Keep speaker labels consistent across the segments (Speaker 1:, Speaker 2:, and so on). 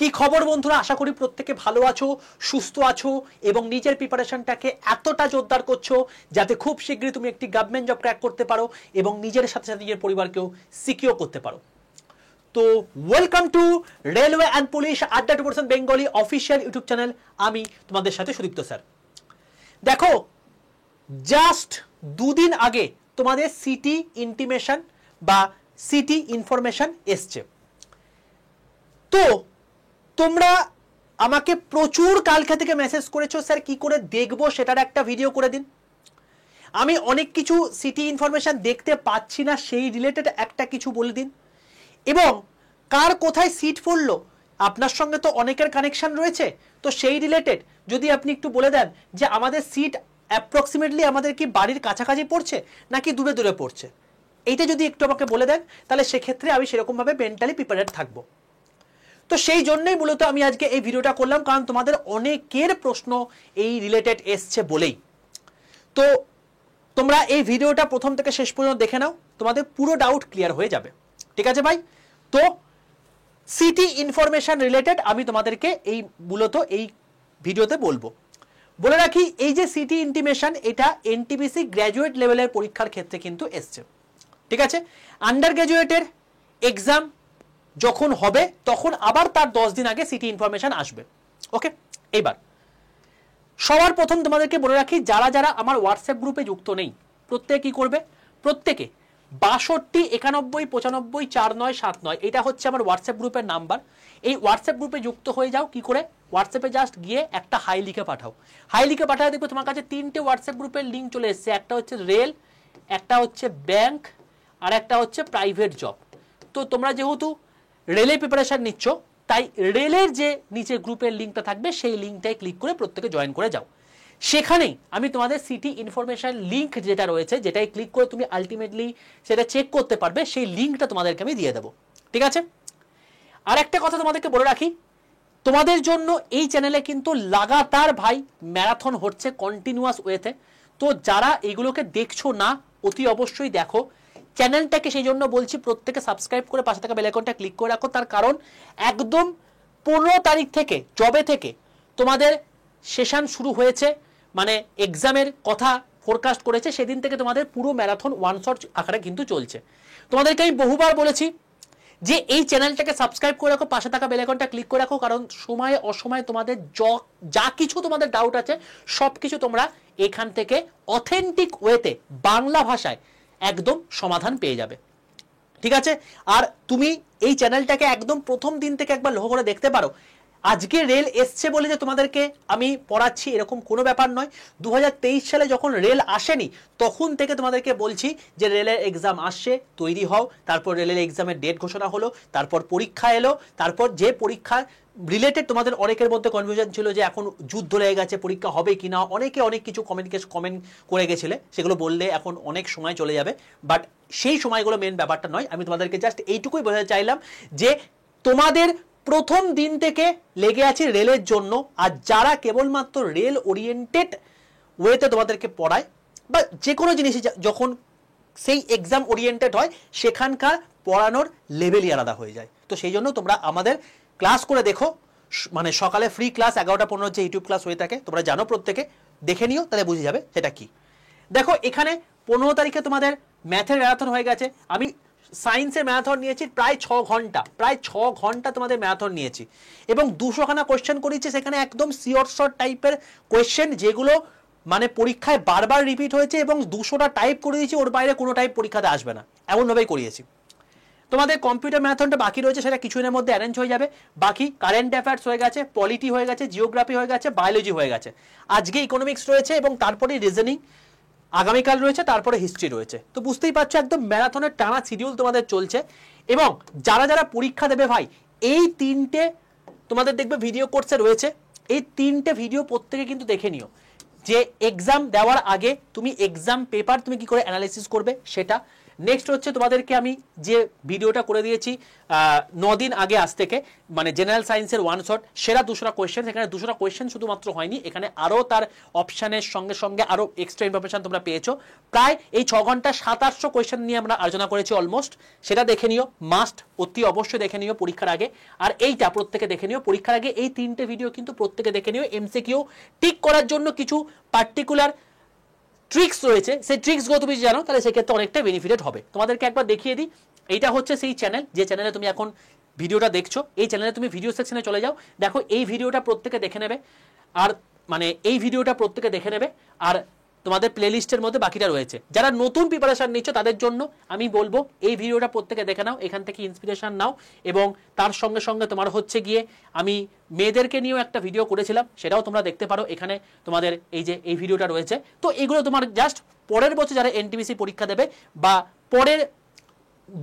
Speaker 1: কি খবর বন্ধুরা, আশা করি প্রত্যেকে ভালো আছো, সুস্থ আছো এবং নিজের প্রিপারেশনটাকে এতটা জোরদার করছো যাতে খুব শীঘ্রই তুমি একটি গভর্নমেন্ট জব ক্র্যাক করতে পারো এবং নিজের সাথে সাথে নিজের পরিবারকেও সিকিউর করতে পারো। তো welcome to railway and police আড্ডা 2% বেঙ্গলি অফিসিয়াল ইউটিউব চ্যানেল। আমি তোমাদের সাথে সুদীপ্ত স্যার। দেখো, জাস্ট দুদিন আগে তোমাদের সিটি ইন্টিমেশন বা সিটি ইনফরমেশন এসছে। তো তোমরা আমাকে প্রচুর কালকে থেকে মেসেজ করেছো, স্যার কি করে দেখবো সেটার একটা ভিডিও করে দিন। আমি অনেক কিছু সিটি ইনফরমেশন দেখতে পাচ্ছি না, সেই রিলেটেড একটা কিছু বলে দিন। এবং কার কোথায় সিট পড়লো, আপনার সঙ্গে তো অনেকের কানেকশন রয়েছে, তো সেই রিলেটেড যদি আপনি একটু বলে দেন যে আমাদের সিট অ্যাপ্রক্সিমেটলি আমাদের কি বাড়ির কাছাকাছি পড়ছে নাকি দূরে দূরে পড়ছে, এইটা যদি একটু আমাকে বলে দেন তাহলে সেক্ষেত্রে আমি সেরকমভাবে মেন্টালি প্রিপেয়ার্ড থাকবো। তো সেই জন্যই মূলত আমি আজকে এই ভিডিওটা করলাম, কারণ তোমাদের অনেকের প্রশ্ন এই রিলেটেড এসছে বলেই। তো তোমরা এই ভিডিওটা প্রথম থেকে শেষ পর্যন্ত দেখে নাও, তোমাদের পুরো ডাউট ক্লিয়ার হয়ে যাবে। ঠিক আছে ভাই? তো সিটি ইনফরমেশন রিলেটেড আমি তোমাদেরকে এই মূলত এই ভিডিওতে বলবো। বলে রাখি, এই যে সিটি ইন্টিমেশন, এটা এনটিপিসি গ্র্যাজুয়েট লেভেলের পরীক্ষার ক্ষেত্রে কিন্তু এসছে। ঠিক আছে? আন্ডার গ্র্যাজুয়েটের এক্সাম যখন হবে তখন আবার তার 10 দিন আগে সিটি ইনফরমেশন আসবে। ওকে, এবার সবার প্রথম তোমাদেরকে বলে রাখি, যারা যারা আমার হোয়াটসঅ্যাপ গ্রুপে যুক্ত নেই প্রত্যেকে কি করবে, প্রত্যেকে 62 91 95 4979 এটা হচ্ছে আমার হোয়াটসঅ্যাপ গ্রুপের নাম্বার। এই হোয়াটসঅ্যাপ গ্রুপে যুক্ত হয়ে যাও। কি করে? হোয়াটসঅ্যাপে জাস্ট গিয়ে একটা হাই লিখে পাঠাও। হাই লিখে পাঠালে দেখবে তোমার কাছে 3টে হোয়াটসঅ্যাপ গ্রুপের লিঙ্ক চলে এসছে। একটা হচ্ছে রেল, একটা হচ্ছে ব্যাংক, আর একটা হচ্ছে প্রাইভেট জব। তো তোমরা যেহেতু রেলের প্রিপারেশন নিচ্ছ, তাই রেলের যে নিচে গ্রুপের লিঙ্কটা থাকবে সেই লিঙ্কটাই ক্লিক করে প্রত্যেকে জয়েন করে যাও। সেখানেই আমি তোমাদের সিটি ইনফরমেশন লিঙ্ক যেটা রয়েছে, যেটাই ক্লিক করে তুমি আলটিমেটলি সেটা চেক করতে পারবে, সেই লিঙ্কটা তোমাদেরকে আমি দিয়ে দেবো। ঠিক আছে? আর একটা কথা তোমাদেরকে বলে রাখি, তোমাদের জন্য এই চ্যানেলে কিন্তু লাগাতার ভাই ম্যারাথন হচ্ছে কন্টিনিউয়াস ওয়েতে। তো যারা এগুলোকে দেখছো না, অতি অবশ্যই দেখো চ্যানেলটাকে। সেই জন্য বলছি প্রত্যেকে সাবস্ক্রাইব করে পাশে থাকা বেল আইকনটা ক্লিক করে রাখো। তার কারণ একদম 15 তারিখ থেকে, জবে থেকে তোমাদের সেশন শুরু হয়েছে, মানে এক্সামের কথা ফোরকাস্ট করেছে, সেদিন থেকে তোমাদের পুরো ম্যারাথন ওয়ান শট আকারে কিন্তু চলছে। তোমাদেরকে আমি বহুবার বলেছি যে এই চ্যানেলটাকে সাবস্ক্রাইব করে রাখো, পাশে থাকা বেল আইকনটা ক্লিক করে রাখো, কারণ সময়ে অসময়ে তোমাদের যা কিছু তোমাদের ডাউট আছে সব কিছু তোমরা এখান থেকে অথেন্টিক ওয়েতে বাংলা ভাষায় একদম সমাধান পেয়ে যাবে। ঠিক আছে? আর তুমি এই চ্যানেলটাকে একদম প্রথম দিন থেকে একবার লক্ষ্য করে দেখতে পারো। আজকে রেল এসছে বলে যে তোমাদেরকে আমি পড়াচ্ছি এরকম কোনো ব্যাপার নয়। 2023 সালে যখন রেল আসেনি তখন থেকে তোমাদেরকে বলছি যে রেলের এক্সাম আসছে, তৈরি হও। তারপর রেলের এক্সামের ডেট ঘোষণা হলো, তারপর পরীক্ষা এলো, তারপর যে পরীক্ষা রিলেটেড তোমাদের অনেকের মধ্যে কনফিউশন ছিল যে এখন যুদ্ধ লেগে গেছে, পরীক্ষা হবে কি না, অনেকে অনেক কিছু কমেন্ট করে গেছিলে, সেগুলো বললে এখন অনেক সময় চলে যাবে। বাট সেই সময়গুলো মেন ব্যাপারটা নয়। আমি তোমাদেরকে জাস্ট এইটুকুই বোঝাতে চাইলাম যে তোমাদের প্রথম দিন থেকে লেগে আছে রেলের জন্য। আর যারা কেবলমাত্র রেল ওরিয়েন্টেড ওয়েতে তোমাদেরকে পড়ায় বা যে কোনো জিনিসই যখন সেই এক্সাম ওরিয়েন্টেড হয়, সেখানকার পড়ানোর লেভেলই আলাদা হয়ে যায়। তো সেই জন্য তোমরা আমাদের ক্লাস করে দেখো, মানে সকালে ফ্রি ক্লাস 11টা 15 যে ইউটিউব ক্লাস হয়ে থাকে তোমরা জানো, প্রত্যেকে দেখে নিও, তাহলে বুঝে যাবে সেটা কি। দেখো, এখানে 15 তারিখে তোমাদের ম্যাথের ম্যারাথন হয়ে গেছে। আমি সায়েন্সের ম্যারাথন নিয়েছি প্রায় 6 ঘন্টা, প্রায় 6 ঘন্টা তোমাদের ম্যারাথন নিয়েছি এবং 200খানা কোয়েশ্চেন করেছি। সেখানে একদম শিওর শর্ট টাইপের কোয়েশ্চেন, যেগুলো মানে পরীক্ষায় বারবার রিপিট হয়েছে, এবং 200টা টাইপ করে দিয়েছি, ওর বাইরে কোনো টাইপ পরীক্ষাতে আসবে না, এমনভাবেই করিয়েছি। তোমাদের কম্পিউটার ম্যারাথনটা বাকি রয়েছে, সেটা কিছুদিনের মধ্যে অ্যারেঞ্জ হয়ে যাবে। বাকি কারেন্ট অ্যাফেয়ার্স হয়ে গেছে, পলিটি হয়ে গেছে, জিওগ্রাফি হয়ে গেছে, বায়োলজি হয়ে গেছে, আজকে ইকোনমিক্স রয়েছে এবং তারপরে রিজনিং আগামীকাল রয়েছে, তারপরে হিস্ট্রি রয়েছে। তো বুঝতেই পারছো একদম ম্যারাথনের টানা শিডিউল তোমাদের চলছে। এবং যারা যারা পরীক্ষা দেবে ভাই, এই 3টে তোমাদের দেখবে ভিডিও কোর্সে রয়েছে, এই 3টে ভিডিও প্রত্যেকে কিন্তু দেখে নিও। যে এক্সাম দেওয়ার আগে তুমি এক্সাম পেপার তুমি কি করে অ্যানালাইসিস করবে সেটা, নেক্সট হচ্ছে তোমাদেরকে আমি যে ভিডিওটা করে দিয়েছি 9 দিন আগে আজ থেকে, মানে জেনারেল সায়েন্সের ওয়ান শট সেরা 200টা কোয়েশ্চেন, এখানে 200টা কোয়েশ্চেন শুধুমাত্র হয়নি, এখানে আরও তার অপশানের সঙ্গে সঙ্গে আরও এক্সট্রা ইনফরমেশন তোমরা পেয়েছো। প্রায় এই 6 ঘন্টা 700-800 কোয়েশ্চেন নিয়ে আমরা আলোচনা করেছি অলমোস্ট, সেটা দেখে নিও, মাস্ট অতি অবশ্যই দেখে নিও পরীক্ষার আগে। আর এইটা প্রত্যেকে দেখে নিও পরীক্ষার আগে, এই 3টে ভিডিও কিন্তু প্রত্যেকে দেখে নিও। এমসিকিউ টিক করার জন্য কিছু পার্টিকুলার ট্রিক্স রয়েছে, সেই ট্রিক্সগুলো তুমি জানো তাহলে সেক্ষেত্রে অনেকটা বেনিফিটেড হবে। তোমাদেরকে একবার দেখিয়ে দিই, এইটা হচ্ছে সেই চ্যানেল যে চ্যানেলে তুমি এখন ভিডিওটা দেখছো, এই চ্যানেলে তুমি ভিডিও সেকশনে চলে যাও, দেখো এই ভিডিওটা প্রত্যেকে দেখে নেবে, আর মানে এই ভিডিওটা প্রত্যেকে দেখে নেবে, আর তোমাদের প্লেলিস্টের মধ্যে বাকিটা রয়েছে। যারা নতুন প্রিপারেশন নিচ্ছ তাদের জন্য আমি বলবো এই ভিডিওটা প্রত্যেকে দেখে নাও, এখান থেকে ইন্সপিরেশন নাও, এবং তার সঙ্গে সঙ্গে তোমার হচ্ছে গিয়ে আমি মেয়েদেরকে নিয়েও একটা ভিডিও করেছিলাম, সেটাও তোমরা দেখতে পারো, এখানে তোমাদের এই যে এই ভিডিওটা রয়েছে। তো এগুলো তোমার জাস্ট পরের বছর যারা এনটিপিসি পরীক্ষা দেবে বা পরের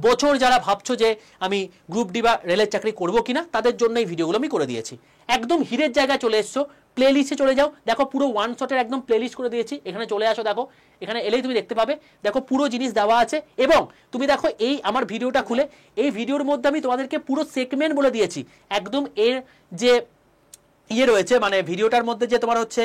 Speaker 1: বছর যারা ভাবছো যে আমি গ্রুপ ডি বা রেলের চাকরি করবো কিনা, তাদের জন্য এই ভিডিওগুলো আমি করে দিয়েছি। একদম হিরের জায়গায় চলে এসছো, প্লে লিস্টে চলে যাও, দেখো পুরো ওয়ান শটের একদম প্লে লিস্ট করে দিয়েছি, এখানে চলে আসো, দেখো এখানে এলেই তুমি দেখতে পাবে, দেখো পুরো জিনিস দেওয়া আছে। এবং তুমি দেখো এই আমার ভিডিওটা খুলে এই ভিডিওর মধ্যে আমি তোমাদেরকে পুরো সেগমেন্ট বলে দিয়েছি, একদম এর যে ইয়ে রয়েছে মানে ভিডিওটার মধ্যে যে তোমার হচ্ছে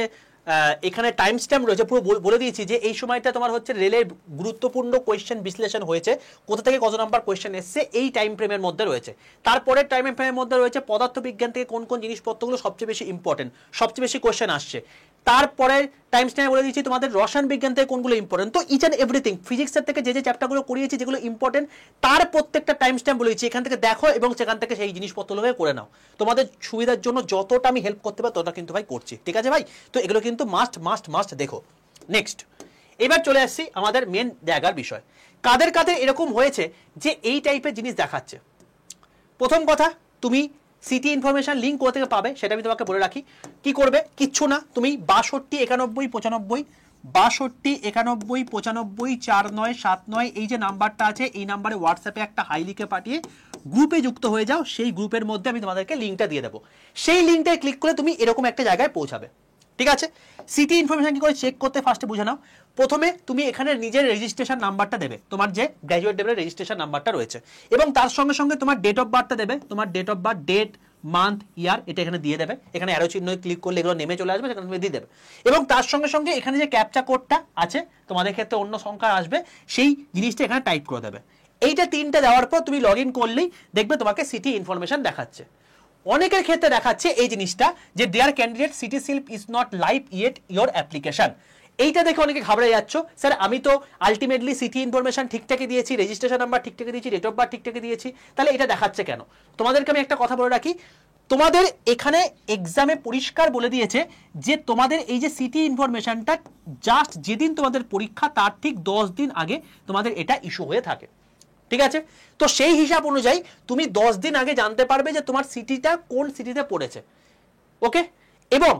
Speaker 1: এখানে টাইম স্ট্যাম্প রয়েছে, পুরো বলে দিয়েছি যে এই সময়টা তোমার হচ্ছে রেলের গুরুত্বপূর্ণ কোয়েশ্চেন বিশ্লেষণ হয়েছে, কোথা থেকে কত নাম্বার কোয়েশ্চেন এসছে এই টাইম ফ্রেমের মধ্যে রয়েছে। তারপরের টাইম ফ্রেমের মধ্যে রয়েছে পদার্থবিজ্ঞান থেকে কোন কোন জিনিসপত্রগুলো সবচেয়ে বেশি ইম্পর্টেন্ট, সবচেয়ে বেশি কোয়েশ্চেন আসছে। তারপরে টাইম স্ট্যাম্পে বলে দিয়েছি তোমাদের রসায়ন বিজ্ঞান থেকে কোনগুলো ইম্পর্টেন্ট, তো ইচ অ্যান্ড এভরিথিং ফিজিক্সের থেকে যে যে চ্যাপ্টারগুলো করিয়েছি যেগুলো ইম্পর্টেন্ট তার প্রত্যেকটা টাইম স্ট্যাম্প বলেছি, এখান থেকে দেখো এবং সেখান থেকে সেই জিনিসপত্রগুলো করে নাও। তোমাদের সুবিধার জন্য যতটা আমি হেল্প করতে পারি ততটা কিন্তু ভাই করছি, ঠিক আছে ভাই? তো এগুলো কিন্তু মাস্ট মাস্ট মাস্ট দেখো। নেক্সট এবার চলে আসছি আমাদের মেন জায়গার বিষয়, কাদের কাদের এরকম হয়েছে যে এই টাইপের জিনিস দেখাচ্ছে। প্রথম কথা, তুমি সিটি ইনফরমেশন লিঙ্ক কোথা থেকে পাবে সেটা আমি তোমাকে বলে রাখি। কি করবে? কিচ্ছু না, তুমি 62 91 95 62 91 95 4979 এই যে নাম্বারটা আছে এই নাম্বারে হোয়াটসঅ্যাপে একটা হাই লিখে পাঠিয়ে গ্রুপে যুক্ত হয়ে যাও। সেই গ্রুপের মধ্যে আমি তোমাদেরকে লিঙ্কটা দিয়ে দেবো, সেই লিঙ্কটায় ক্লিক করে তুমি এরকম একটা জায়গায় পৌঁছাবে, ঠিক আছে? সিটি ইনফরমেশন কি করে চেক করতে ফার্স্টে বুঝে নাও। প্রথমে তুমি এখানে নিজের রেজিস্ট্রেশন নাম্বারটা দেবে, তোমার যে গ্র্যাজুয়েট লেভেলের রেজিস্ট্রেশন নাম্বারটা রয়েছে, এবং তার সঙ্গে সঙ্গে তোমার ডেট অফ বার্থটা দেবে, তোমার date of birth, date, month, year, এটা এখানে দিয়ে দেবে। এখানে অ্যারো চিহ্ন ক্লিক করলে এগুলো নেমে চলে আসবে, সেখানে তুমি দিয়ে দেবে। এবং তার সঙ্গে সঙ্গে এখানে যে ক্যাপচা কোডটা আছে, তোমাদের ক্ষেত্রে অন্য সংখ্যা আসবে, সেই জিনিসটা এখানে টাইপ করে দেবে। এইটা 3টে দেওয়ার পর তুমি লগ ইন করলেই দেখবে তোমাকে সিটি ইনফরমেশন দেখাচ্ছে। অনেকের ক্ষেত্রে দেখাচ্ছে এই জিনিসটা যে there candidate city slip is not live yet your application. এইটা দেখে অনেকে ঘাবড়ে যাচ্ছ, স্যার আমি তো আলটিমেটলি সিটি ইনফরমেশন ঠিকঠাকই দিয়েছি, রেজিস্ট্রেশন নাম্বার ঠিকঠাকই দিয়েছি, ডেট অফ বার্থ ঠিকঠাকই দিয়েছি, তাহলে এটা দেখাচ্ছে কেন? তোমাদেরকে আমি একটা কথা বলে রাখি, তোমাদের এখানে এক্সামে পরিষ্কার বলে দিয়েছে যে তোমাদের এই যে সিটি ইনফরমেশনটা জাস্ট যেদিন তোমাদের পরীক্ষা তার ঠিক 10 দিন আগে তোমাদের এটা ইস্যু হয়ে থাকে, ঠিক আছে? তো সেই হিসাব অনুযায়ী তুমি 10 দিন আগে জানতে পারবে যে তোমার সিটিটা কোন সিটিতে পড়েছে, ওকে? এবং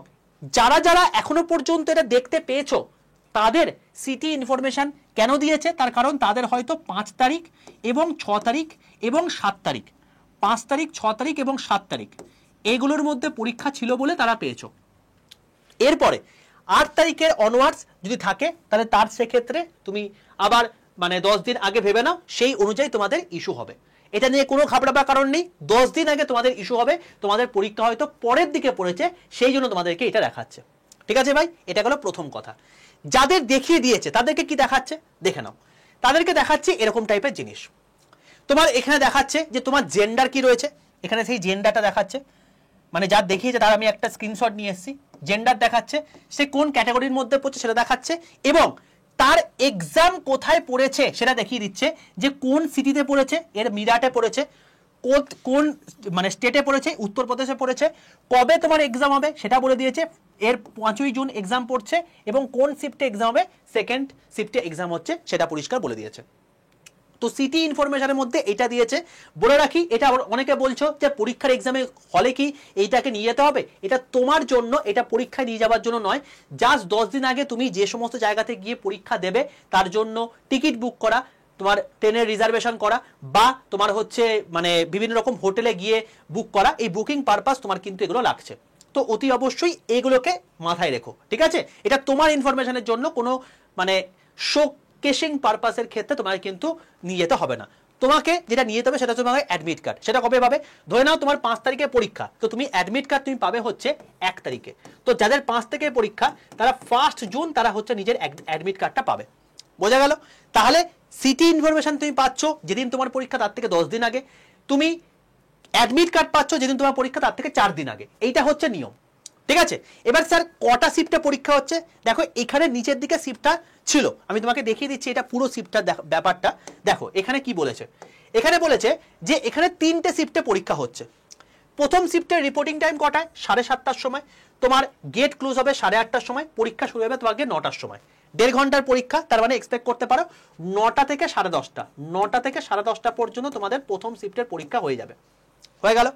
Speaker 1: যারা যারা এখনো পর্যন্ত এটা দেখতে পেয়েছো তাদের সিটি ইনফরমেশন কেন দিয়েছে, তার কারণ তাদের হয়তো 5 তারিখ এবং 6 তারিখ এবং 7 তারিখ, 5 তারিখ 6 তারিখ এবং 7 তারিখ এগুলোর মধ্যে পরীক্ষা ছিল বলে তারা পেয়েছো। এরপরে 8 তারিখের অনওয়ার্ডস যদি থাকে তাহলে তার সেক্ষেত্রে তুমি আবার মানে 10 দিন আগে ভেবে নাও, সেই অনুযায়ী তোমাদের ইস্যু হবে। এটা নিয়ে কোনো ঘাবড়াবার কারণ নেই, 10 দিন আগে তোমাদের ইস্যু হবে, তোমাদের পরীক্ষা হয়তো পরের দিকে পড়েছে সেই জন্য তোমাদেরকে এটা দেখাচ্ছে, ঠিক আছে ভাই? এটা হলো প্রথম কথা। যাদের দেখিয়ে দিয়েছে তাদেরকে কি দেখাচ্ছে দেখে নাও, তাদেরকে দেখাচ্ছে এরকম টাইপের জিনিস। তোমার এখানে দেখাচ্ছে যে তোমার জেন্ডার কি রয়েছে, এখানে সেই জেন্ডারটা দেখাচ্ছে, মানে যার দেখিয়েছে তার আমি একটা স্ক্রিনশট নিয়ে এসেছি, জেন্ডার দেখাচ্ছে, সে কোন ক্যাটাগরির মধ্যে পড়ছে সেটা দেখাচ্ছে, এবং তার এক্সাম কোথায় পড়েছে সেটা দেখিয়ে দিচ্ছে, যে কোন সিটিতে পড়েছে, এর মিরাটে পড়েছে, কোন মানে স্টেটে পড়েছে, উত্তরপ্রদেশে পড়েছে, কবে তোমার এক্সাম হবে সেটা বলে দিয়েছে, এর 5ই জুন এক্সাম পড়ছে, এবং কোন শিফটে এক্সাম হবে, সেকেন্ড শিফটে এক্সাম হচ্ছে সেটা পরিষ্কার বলে দিয়েছে। তো সিটি ইনফরমেশনের মধ্যে এটা দিয়েছে। বলে রাখি, এটা অনেকে বলছো যে পরীক্ষার এক্সামে হলে কি এইটাকে নিয়ে যেতে হবে, এটা তোমার জন্য, এটা পরীক্ষায় নিয়ে যাওয়ার জন্য নয়। জাস্ট 10 দিন আগে তুমি যে সমস্ত জায়গাতে গিয়ে পরীক্ষা দেবে তার জন্য টিকিট বুক করা, তোমার ট্রেনের রিজার্ভেশন করা, বা তোমার হচ্ছে মানে বিভিন্ন রকম হোটেলে গিয়ে বুক করা, এই বুকিং পারপাস তোমার কিন্তু এগুলো লাগছে। তো অতি অবশ্যই এগুলোকে মাথায় রেখো, ঠিক আছে? এটা তোমার ইনফরমেশনের জন্য, কোনো মানে শোক কেশিং পারপাসের ক্ষেত্রে তোমাকে কিন্তু নিয়ে যেতে হবে না। তোমাকে যেটা নিয়ে যেতে হবে সেটা তোমাকে অ্যাডমিট কার্ড। সেটা কবে পাবে? ধরে নাও তোমার 5 তারিখে পরীক্ষা, তো তুমি অ্যাডমিট কার্ড তুমি পাবে হচ্ছে 1 তারিখে। তো যাদের 5 থেকে পরীক্ষা তারা 1 জুন তারা হচ্ছে নিজের অ্যাডমিট কার্ডটা পাবে। বোঝা গেল? তাহলে সিটি ইনফরমেশন তুমি পাচ্ছ যেদিন তোমার পরীক্ষা তার থেকে 10 দিন আগে, তুমি অ্যাডমিট কার্ড পাচ্ছ যেদিন তোমার পরীক্ষা তার থেকে 4 দিন আগে। এইটা হচ্ছে নিয়ম, ঠিক আছে? এবার স্যার কটা শিফটে পরীক্ষা হচ্ছে? দেখো এখানে নিচের দিকে শিফটটা ছিল, আমি তোমাকে দেখিয়ে দিচ্ছি এটা পুরো শিফটটা ব্যাপারটা। দেখো এখানে কি বলেছে, এখানে বলেছে যে এখানে 3টে শিফটে পরীক্ষা হচ্ছে। প্রথম শিফটের রিপোর্টিং টাইম কটায়? 7:30টার সময়। তোমার গেট ক্লোজ হবে 8:30টার সময়, পরীক্ষা শুরু হবে তোমাকে 9টার সময়। 1.5 ঘন্টার পরীক্ষা, তার মানে এক্সপেক্ট করতে পারো 9টা থেকে 10:30টা, 9টা থেকে 10:30টা পর্যন্ত তোমাদের প্রথম শিফটের পরীক্ষা হয়ে যাবে। হয়ে গেল।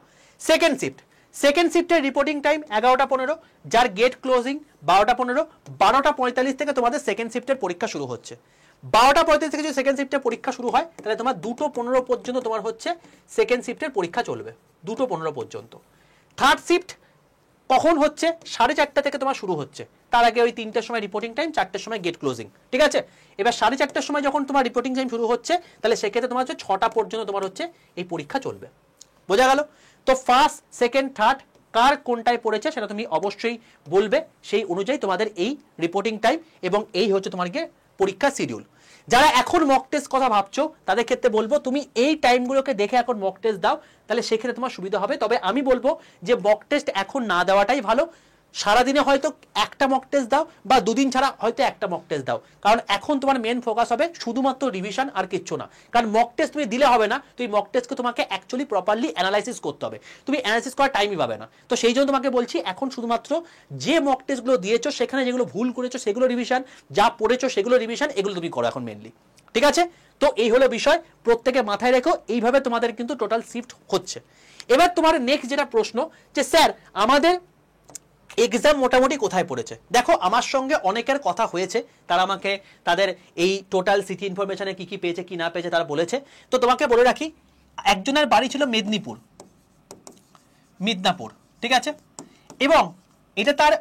Speaker 1: সেকেন্ড শিফটের রিপোর্টিং টাইম 11:15, যার গেট ক্লোজিং 12:15, 12:45 থেকে তোমাদের সেকেন্ড শিফটের পরীক্ষা শুরু হচ্ছে। 12:45 থেকে যদি সেকেন্ড শিফটের পরীক্ষা শুরু হয় তাহলে তোমার 2:15 পর্যন্ত তোমার হচ্ছে সেকেন্ড শিফটের পরীক্ষা চলবে, 2:15 পর্যন্ত। থার্ড শিফট কখন হচ্ছে? 4:30 থেকে তোমার শুরু হচ্ছে, তার আগে ওই 3টের সময় রিপোর্টিং টাইম, 4টের সময় গেট ক্লোজিং, ঠিক আছে? এবার 4:30টার সময় যখন তোমার রিপোর্টিং টাইম শুরু হচ্ছে তাহলে সেক্ষেত্রে তোমার হচ্ছে 6টা পর্যন্ত তোমার হচ্ছে এই পরীক্ষা চলবে। বোঝা গেল? তো ফার্স্ট, সেকেন্ড, থার্ড কার কোনটায় পড়েছে সেটা তুমি অবশ্যই বলবে, সেই অনুযায়ী তোমাদের এই রিপোর্টিং টাইম এবং এই হচ্ছে তোমার গিয়ে পরীক্ষা শিডিউল। যারা এখন মক টেস্ট কথা ভাবছো তাদের ক্ষেত্রে বলবো তুমি এই টাইমগুলোকে দেখে এখন মক টেস্ট দাও, তাহলে সেক্ষেত্রে তোমার সুবিধা হবে। তবে আমি বলবো যে মক টেস্ট এখন না দেওয়াটাই ভালো। সারাদিনে হয়তো একটা মক টেস্ট দাও বা 2 দিন ছাড়া হয়তো একটা মক টেস্ট দাও, কারণ এখন তোমার মেন ফোকাস হবে শুধুমাত্র রিভিশন আর কিচ্ছু না। কারণ মক টেস্ট তুমি দিলে হবে না, তুমি মক টেস্টকে তোমাকে অ্যাকচুয়ালি প্রপারলি অ্যানালাইসিস করতে হবে, তুমি অ্যানালাইসিস করার টাইমই পাবে না। তো সেই জন্য তোমাকে বলছি এখন শুধুমাত্র যে মক টেস্টগুলো দিয়েছো সেখানে যেগুলো ভুল করেছো সেগুলো রিভিশন, যা পড়েছো সেগুলো রিভিশন, এগুলো তুমি করো এখন মেনলি, ঠিক আছে? তো এই হলো বিষয়, প্রত্যেকে মাথায় রেখো। এইভাবে তোমাদের কিন্তু টোটাল শিফট হচ্ছে। এবার তোমার নেক্সট যেটা প্রশ্ন যে স্যার আমাদের এক্সাম মোটামুটি কোথায় পড়েছে? দেখো আমার সঙ্গে অনেকের কথা হয়েছে, তারা আমাকে তাদের এই টোটাল সিটি ইনফরমেশনে কি কি পেয়েছে কি না পেয়েছে তারা বলেছে। তো তোমাকে বলে রাখি, একজনের বাড়ি ছিল মিদনাপুর, ঠিক আছে? এবং এটা তার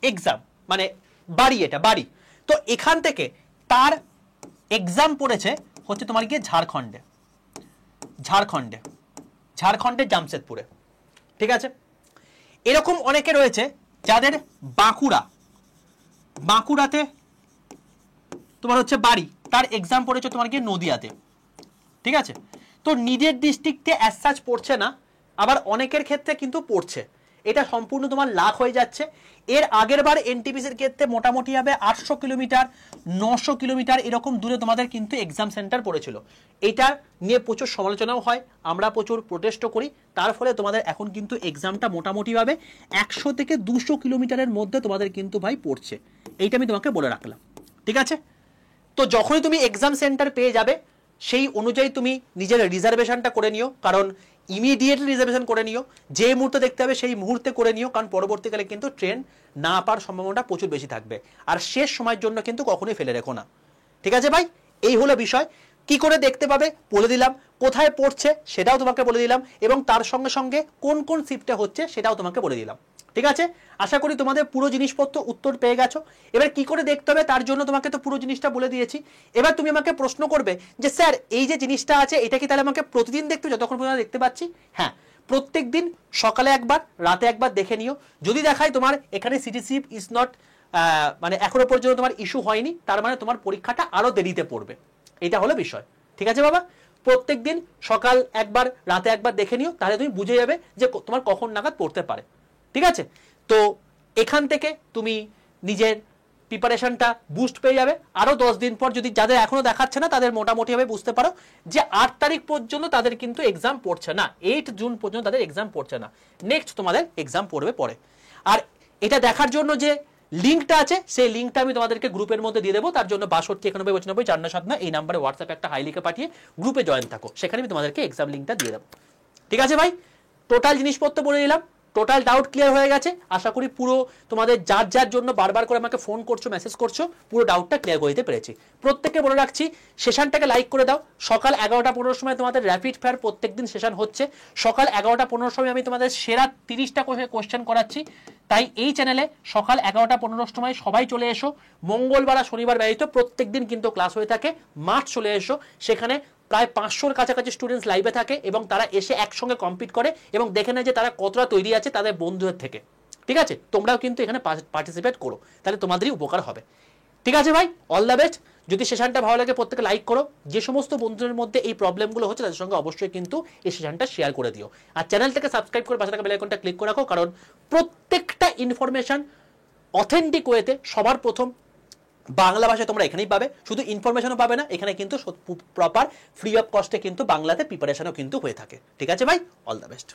Speaker 1: এক্সাম মানে বাড়ি, এটা বাড়ি। তো এখান থেকে তার এক্সাম পড়েছে হচ্ছে তোমার গিয়ে ঝাড়খণ্ডের জামশেদপুরে, ঠিক আছে? এরকম অনেকে রয়েছে যাদের বাঁকুড়াতে তোমার হচ্ছে বাড়ি, তার এক্সাম পড়েছে তোমার গিয়ে নদিয়াতে, ঠিক আছে? তো নিজের ডিস্ট্রিক্টে অ্যাজ সাচ পড়ছে না, আবার অনেকের ক্ষেত্রে কিন্তু পড়ছে। এটা সম্পূর্ণ তোমার লাখ হয়ে যাচ্ছে। এর আগের বার এনটিপিসির ক্ষেত্রে মোটামুটি হবে 800 কিলোমিটার 900 কিলোমিটার এরকম দূরে তোমাদের কিন্তু এক্সাম সেন্টার পড়েছিল। এটা নিয়ে প্রচুর সমালোচনাও হয়, আমরা প্রচুর প্রোটেস্টও করি। তার ফলে তোমাদের এখন কিন্তু এক্সামটা মোটামুটিভাবে 100 থেকে 200 কিলোমিটারের মধ্যে তোমাদের কিন্তু ভাই পড়ছে। এইটা আমি তোমাকে বলে রাখলাম, ঠিক আছে? তো যখনই তুমি এক্সাম সেন্টার পেয়ে যাবে সেই অনুযায়ী তুমি নিজের রিজার্ভেশনটা করে নিও, কারণ ইমিডিয়েটলি রিজার্ভেশন করে নিও, যে মুহূর্তে দেখতে হবে সেই মুহূর্তে করে নিও, কারণ পরবর্তীকালে কিন্তু ট্রেন না পাওয়ার সম্ভাবনাটা প্রচুর বেশি থাকবে। আর শেষ সময়ের জন্য কিন্তু কখনোই ফেলে রেখো না, ঠিক আছে ভাই? এই হলো বিষয়। কি করে দেখতে পাবে বলে দিলাম, কোথায় পড়ছে সেটাও তোমাকে বলে দিলাম, এবং তার সঙ্গে সঙ্গে কোন কোন শিফটে হচ্ছে সেটাও তোমাকে বলে দিলাম, ঠিক আছে? আশা করি তোমাদের পুরো জিনিসপত্র উত্তর পেয়ে গেছো। এবার কি করে দেখতে হবে তার জন্য তোমাকে তো পুরো জিনিসটা বলে দিয়েছি। এবার তুমি আমাকে প্রশ্ন করবে যে স্যার এই যে জিনিসটা আছে এটা কি তাহলে আমাকে প্রতিদিন দেখতে হবে যতক্ষণ পর্যন্ত দেখতে পাচ্ছি? হ্যাঁ, প্রত্যেক দিন সকালে একবার রাতে একবার দেখে নিও। যদি দেখায় তোমার এখানে সিটিসি ইজ নট মানে এখনো পর্যন্ত তোমার ইস্যু হয়নি, তার মানে তোমার পরীক্ষাটা আরো দেরিতে পড়বে। এটা হলো বিষয়, ঠিক আছে বাবা? প্রত্যেক দিন সকাল একবার রাতে একবার দেখে নিও, তাহলে তুমি বুঝে যাবে যে তোমার কখন নাগাদ পড়তে পারে, ঠিক আছে? তো এখান থেকে তুমি নিজের প্রিপারেশনটা বুস্ট পেয়ে যাবে। আরো 10 দিন পর যদি যাদের এখনো দেখাচ্ছে না তাদের মোটামুটি ভাবে বুঝতে পারো যে 8 তারিখ পর্যন্ত তাদের কিন্তু এক্সাম পড়ছে না, 8 জুন পর্যন্ত তাদের এক্সাম পড়ছে না, নেক্সট তোমাদের এক্সাম পড়বে পরে। আর এটা দেখার জন্য যে লিঙ্কটা আছে সেই লিঙ্কটা আমি তোমাদেরকে গ্রুপের মধ্যে দিয়ে দেবো। তার জন্য 62 91 95 497 এই নাম্বারে হোয়াটসঅ্যাপে একটা হাই লিখে পাঠিয়ে গ্রুপে জয়েন থাকো, সেখানে আমি তোমাদেরকে এক্সাম লিঙ্কটা দিয়ে দেবো, ঠিক আছে ভাই? টোটাল জিনিসপত্র বলে দিলাম, টোটাল ডাউট ক্লিয়ার হয়ে গেছে। আশা করি পুরো তোমাদের যার যার জন্য বারবার করে আমাকে ফোন করছো মেসেজ করছো পুরো ডাউটটা ক্লিয়ার করে দিতে পেরেছি। প্রত্যেককে বলে রাখছি সেশনটাকে লাইক করে দাও। সকাল 11টা 15 সময় তোমাদের র্যাপিড ফায়ার প্রত্যেকদিন সেশন হচ্ছে। সকাল 11টা 15 সময় আমি তোমাদের সেরা 30টা কোশ্চেন করাচ্ছি, তাই এই চ্যানেলে সকাল 11:15 সময় সবাই চলে এসো। মঙ্গলবার আর শনিবার ব্যতীত প্রত্যেকদিন কিন্তু ক্লাস হয়ে থাকে। মার্চ চলে এসো, সেখানে প্রায় 500-র কাছাকাছি স্টুডেন্টস লাইভে থাকে এবং তারা এসে একসঙ্গে কম্পিট করে এবং দেখে নেয় যে তারা কতটা তৈরি আছে তাদের বন্ধুদের থেকে। ঠিক আছে, তোমরাও কিন্তু এখানে পার্টিসিপেট করো, তাহলে তোমাদেরই উপকার হবে। ঠিক আছে ভাই, অল দ্য বেস্ট। যদি সেশনটা ভালো লাগে প্রত্যেকে লাইক করো। যে সমস্ত বন্ধুদের মধ্যে এই প্রবলেমগুলো হচ্ছে তাদের সঙ্গে অবশ্যই কিন্তু এই সেশনটা শেয়ার করে দিও। আর চ্যানেলটাকে সাবস্ক্রাইব করে পাশে থাকা বেল আইকনটা ক্লিক করে রাখো, কারণ প্রত্যেকটা ইনফরমেশন অথেন্টিক ওয়েতে সবার প্রথম বাংলা ভাষায় তোমরা এখানেই পাবে। শুধু ইনফরমেশনও পাবে না, এখানে কিন্তু প্রপার ফ্রি অফ কস্টে কিন্তু বাংলাতে প্রিপারেশনও কিন্তু হয়ে থাকে। ঠিক আছে ভাই, অল দ্য বেস্ট।